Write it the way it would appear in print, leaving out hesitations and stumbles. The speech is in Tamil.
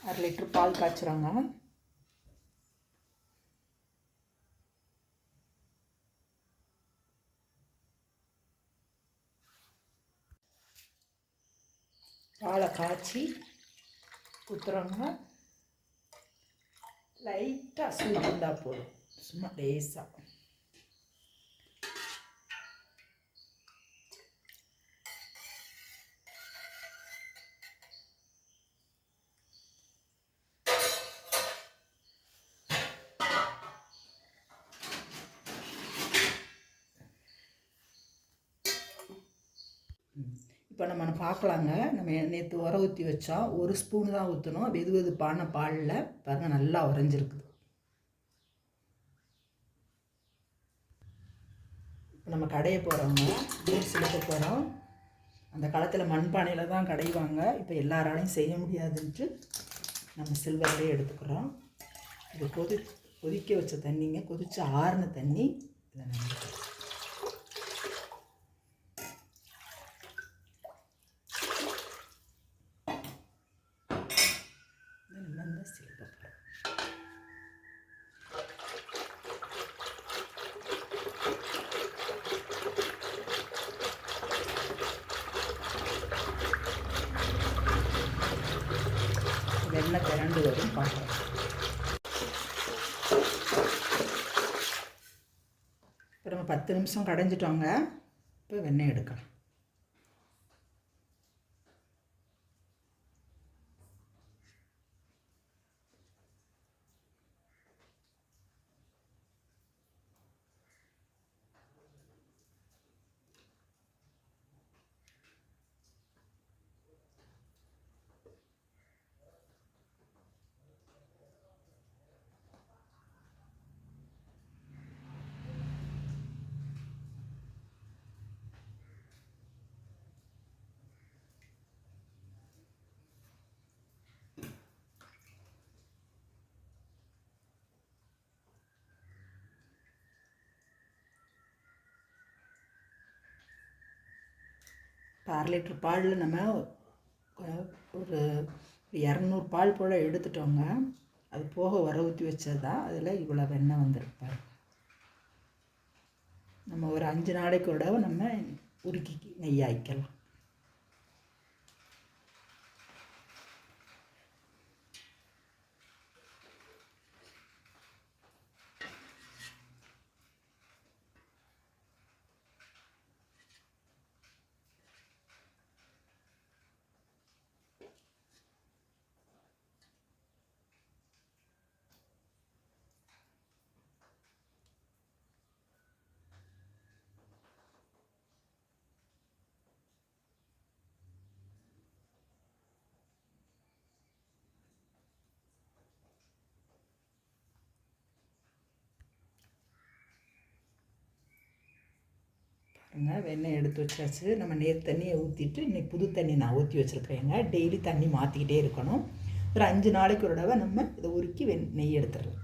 1/2 லிட்டர் பால் காய்ச்சுறாங்க. பாலை காய்ச்சி ஊற்றுறாங்க. லைட்டாக சூடு இருந்தால் போதும், சும்மா லேசாக. இப்போ நம்ம பார்க்கலாங்க. நம்ம நேற்று உர ஊற்றி வச்சா 1 ஸ்பூன் தான் ஊற்றணும். வெது வெதுப்பான பாலில் பாருங்கள் நல்லா உறைஞ்சிருக்குது. இப்போ நம்ம கடைய போகிறோங்க, ஜூஸ் எடுக்க போகிறோம். அந்த காலத்தில் மண்பானையில் தான் கடைவாங்க. இப்போ எல்லாராலையும் செய்ய முடியாதுன்ட்டு நம்ம சில்வர்லேயே எடுத்துக்கிறோம். இது கொதிக்க வச்ச தண்ணிங்க, கொதித்து ஆறுன தண்ணி இதை நம்ம வெண்ணெய் திரண்டு வரும் பார்க்கலாம். இப்போ நம்ம 10 நிமிஷம் கடைஞ்சிட்டோங்க. இப்போ வெண்ணெய் எடுக்கலாம். இப்போ 1/2 லிட்டர் பாலில் நம்ம ஒரு 200 பால் போல் எடுத்துட்டோங்க. அது போக உர ஊற்றி வச்சதா அதில் இவ்வளோ வெண்ணெய் வந்திருப்பார். நம்ம ஒரு 5 நாளைக்கு கூட நம்ம உருக்கி நெய் ஆய்க்கலாம். வெண்ணெய் எடுத்து வச்சாச்சு. நம்ம நேற்று தண்ணியை ஊற்றிட்டு இன்றைக்கி புது தண்ணி நான் ஊற்றி வச்சுருக்கேங்க. டெய்லி தண்ணி மாற்றிக்கிட்டே இருக்கணும். ஒரு 5 நாளைக்கு ஒரு தடவை நம்ம இதை உருக்கி நெய் எடுத்துடலாம்.